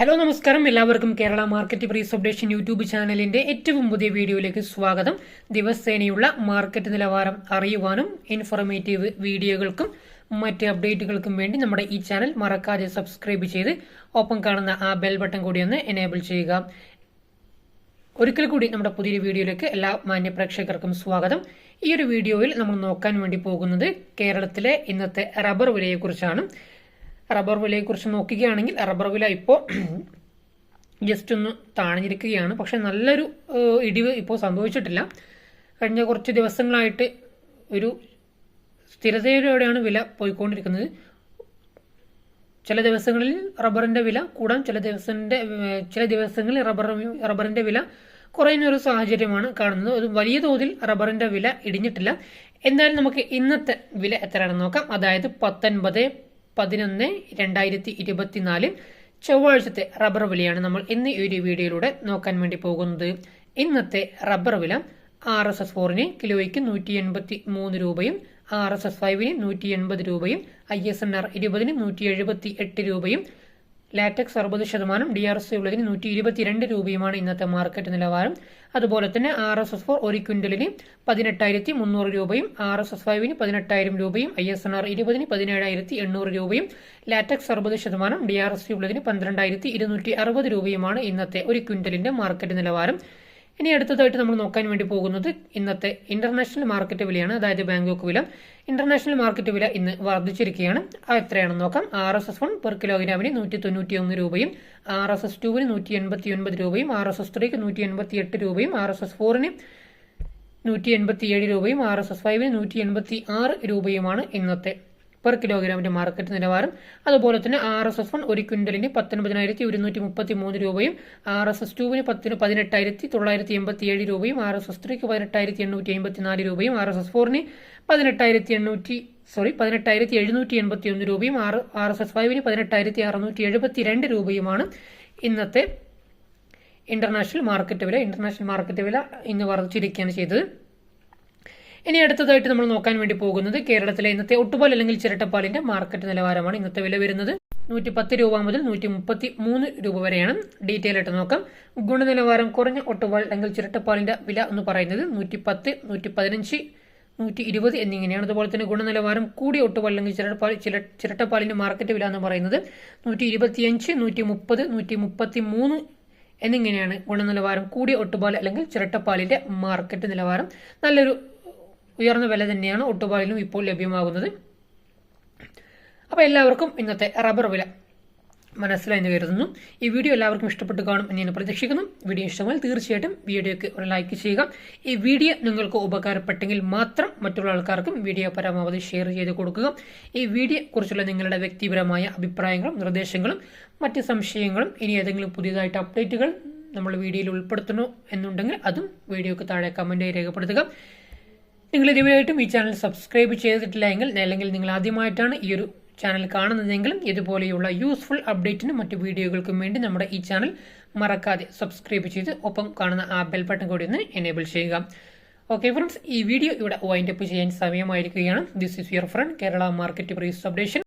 Hello നമസ്കാരം, എല്ലാവർക്കും Kerala market price updation YouTube ചാനലിന്റെ ഏറ്റവും പുതിയ വീഡിയോയിലേക്ക് സ്വാഗതം. ദിവസേനയുള്ള മാർക്കറ്റ് നിലവാരം അറിയുവാനും ഇൻഫോർമേറ്റീവ് വീഡിയോകൾക്കും മറ്റ് അപ്ഡേറ്റുകൾക്കും വേണ്ടി നമ്മുടെ ഈ ചാനൽ മറക്കാതെ സബ്സ്ക്രൈബ് ചെയ്ത് ഒപ്പം കാണുന്ന ആ ബെൽ ബട്ടൺ കൂടി ഒന്ന് എനേബിൾ ചെയ്യുക. ഒരിക്കൽ കൂടി നമ്മുടെ പുതിയൊരു വീഡിയോയിലേക്ക് എല്ലാ മാന്യ പ്രേക്ഷകർക്കും സ്വാഗതം. ഈ ഒരു വീഡിയോയിൽ നമ്മൾ നോക്കാൻ വേണ്ടി പോകുന്നത് കേരളത്തിലെ ഇന്നത്തെ റബ്ബർ വിലയെക്കുറിച്ചാണ്. റബ്ബർ വിലയെക്കുറിച്ച് നോക്കുകയാണെങ്കിൽ റബ്ബർ വില ഇപ്പോൾ ജസ്റ്റ് ഒന്ന് താഴ്ന്നിരിക്കുകയാണ്. പക്ഷെ നല്ലൊരു ഇടിവ് ഇപ്പോൾ സംഭവിച്ചിട്ടില്ല. കഴിഞ്ഞ കുറച്ച് ദിവസങ്ങളായിട്ട് ഒരു സ്ഥിരതയോടെയാണ് വില പോയിക്കൊണ്ടിരിക്കുന്നത്. ചില ദിവസങ്ങളിൽ റബ്ബറിന്റെ വില കൂടാൻ, ചില ദിവസങ്ങളിൽ റബ്ബറിന്റെ വില കുറയുന്ന ഒരു സാഹചര്യമാണ് കാണുന്നത്. ഒരു വലിയ തോതിൽ റബ്ബറിന്റെ വില ഇടിഞ്ഞിട്ടില്ല. എന്തായാലും നമുക്ക് ഇന്നത്തെ വില എത്രയാണെന്ന് നോക്കാം. അതായത് 19/11/2024 ചൊവ്വാഴ്ചത്തെ റബ്ബർ വിലയാണ് നമ്മൾ ഇന്ന് ഈ ഒരു വീഡിയോയിലൂടെ നോക്കാൻ വേണ്ടി പോകുന്നത്. ഇന്നത്തെ റബ്ബർ വില RSS4 കിലോയ്ക്ക് 183 രൂപയും, RSS5 180 രൂപയും, ISNR 20 178 രൂപയും, ലാറ്റക്സ് 60%, DRC ഉള്ളതിന് 122 രൂപയുമാണ് ഇന്നത്തെ മാർക്കറ്റ് നിലവാരം. അതുപോലെ തന്നെ RSS4 ഒരു ക്വിന്റലിന് 18,300 രൂപയും, RSS5 18,000 രൂപയും, ISNR 20 17,800 രൂപയും, ലാറ്റക്സ് 60%, DRC ഉള്ളതിന് 12,260 രൂപയുമാണ് ഇന്നത്തെ ഒരു ക്വിന്റലിന്റെ മാർക്കറ്റ് നിലവാരം. ഇനി അടുത്തതായിട്ട് നമ്മൾ നോക്കാൻ വേണ്ടി പോകുന്നത് ഇന്നത്തെ ഇന്റർനാഷണൽ മാർക്കറ്റ് വിലയാണ്. അതായത് ബാങ്കോക്ക് വില. ഇന്റർനാഷണൽ മാർക്കറ്റ് വില ഇന്ന് വർദ്ധിച്ചിരിക്കുകയാണ്. എത്രയാണെന്ന് നോക്കാം. RSS1 പെർ കിലോഗ്രാമിന് 191 രൂപയും, RSS2 189 രൂപയും, RSS3 188 രൂപയും, RSS4 187 രൂപയും, RSS5 186 രൂപയുമാണ് ഇന്നത്തെ പെർ കിലോഗ്രാമിന്റെ മാർക്കറ്റ് നിലവാരം. അതുപോലെ തന്നെ RSS1 ഒരു ക്വിന്റലിന് 19,133 രൂപയും, RSS2 18,987 രൂപയും, RSS3 18,854 രൂപയും, RSS4 18,781 രൂപയും, RSS5 18,672 രൂപയുമാണ് ഇന്നത്തെ ഇന്റർനാഷണൽ മാർക്കറ്റ് വില. ഇന്റർനാഷണൽ മാർക്കറ്റ് വില ഇന്ന് വർദ്ധിച്ചിരിക്കുകയാണ് ചെയ്തത്. ഇനി അടുത്തതായിട്ട് നമ്മൾ നോക്കാൻ വേണ്ടി പോകുന്നത് കേരളത്തിലെ ഇന്നത്തെ ഒട്ടുപാൽ അല്ലെങ്കിൽ ചിരട്ടപ്പാലിന്റെ മാർക്കറ്റ് നിലവാരമാണ്. ഇന്നത്തെ വില വരുന്നത് 110 രൂപ മുതൽ 133 രൂപ വരെയാണ്. ഡീറ്റെയിൽ ആയിട്ട് നോക്കാം. ഗുണനിലവാരം കുറഞ്ഞ ഒട്ടുപാൽ അല്ലെങ്കിൽ ചിരട്ടപ്പാലിന്റെ വില എന്ന് പറയുന്നത് 110, 115, 120 എന്നിങ്ങനെയാണ്. അതുപോലെ തന്നെ ഗുണനിലവാരം കൂടിയ ഒട്ടുപാൽ അല്ലെങ്കിൽ ചിരട്ടപ്പാലിന്റെ മാർക്കറ്റ് വില എന്ന് പറയുന്നത് 125, 130, 133 എന്നിങ്ങനെയാണ് ഗുണനിലവാരം കൂടിയ ഒട്ടുപാൽ അല്ലെങ്കിൽ ചിരട്ടപ്പാലിന്റെ മാർക്കറ്റ് നിലവാരം. നല്ലൊരു ഉയർന്ന വില തന്നെയാണ് ഒട്ടുപാലിനും ഇപ്പോൾ ലഭ്യമാകുന്നത്. അപ്പോൾ എല്ലാവർക്കും ഇന്നത്തെ റബ്ബർ വില മനസ്സിലായെന്ന് കരുതുന്നു. ഈ വീഡിയോ എല്ലാവർക്കും ഇഷ്ടപ്പെട്ട് കാണും എന്ന് ഞാൻ പ്രതീക്ഷിക്കുന്നു. വീഡിയോ ഇഷ്ടമായാൽ തീർച്ചയായിട്ടും വീഡിയോയ്ക്ക് ഒരു ലൈക്ക് ചെയ്യുക. ഈ വീഡിയോ നിങ്ങൾക്ക് ഉപകാരപ്പെട്ടെങ്കിൽ മാത്രം മറ്റുള്ള ആൾക്കാർക്കും വീഡിയോ പരമാവധി ഷെയർ ചെയ്ത് കൊടുക്കുക. ഈ വീഡിയോ കുറിച്ചുള്ള നിങ്ങളുടെ വ്യക്തിപരമായ അഭിപ്രായങ്ങളും നിർദ്ദേശങ്ങളും മറ്റ് സംശയങ്ങളും ഇനി ഏതെങ്കിലും പുതിയതായിട്ട് അപ്ഡേറ്റുകൾ നമ്മൾ വീഡിയോയിൽ ഉൾപ്പെടുത്തണോ എന്നുണ്ടെങ്കിൽ അതും വീഡിയോക്ക് താഴെ കമന്റായി രേഖപ്പെടുത്തുക. നിങ്ങൾ ഇതുവരെയായിട്ടും ഈ ചാനൽ സബ്സ്ക്രൈബ് ചെയ്തിട്ടില്ല എങ്കിൽ, അല്ലെങ്കിൽ നിങ്ങൾ ആദ്യമായിട്ടാണ് ഈ ഒരു ചാനൽ കാണുന്നതെങ്കിലും ഇതുപോലെയുള്ള യൂസ്ഫുൾ അപ്ഡേറ്റിനും മറ്റു വീഡിയോകൾക്കും വേണ്ടി നമ്മുടെ ഈ ചാനൽ മറക്കാതെ സബ്സ്ക്രൈബ് ചെയ്ത് ഒപ്പം കാണുന്ന ആ ബെൽ ബട്ടൺ കൂടി ഒന്ന് എനേബിൾ ചെയ്യുക. ഓക്കെ ഫ്രണ്ട്സ്, ഈ വീഡിയോ ഇവിടെ വൈൻഡ് അപ്പ് ചെയ്യാൻ സമയമായിരിക്കുകയാണ്. This is your friend Kerala market price updation.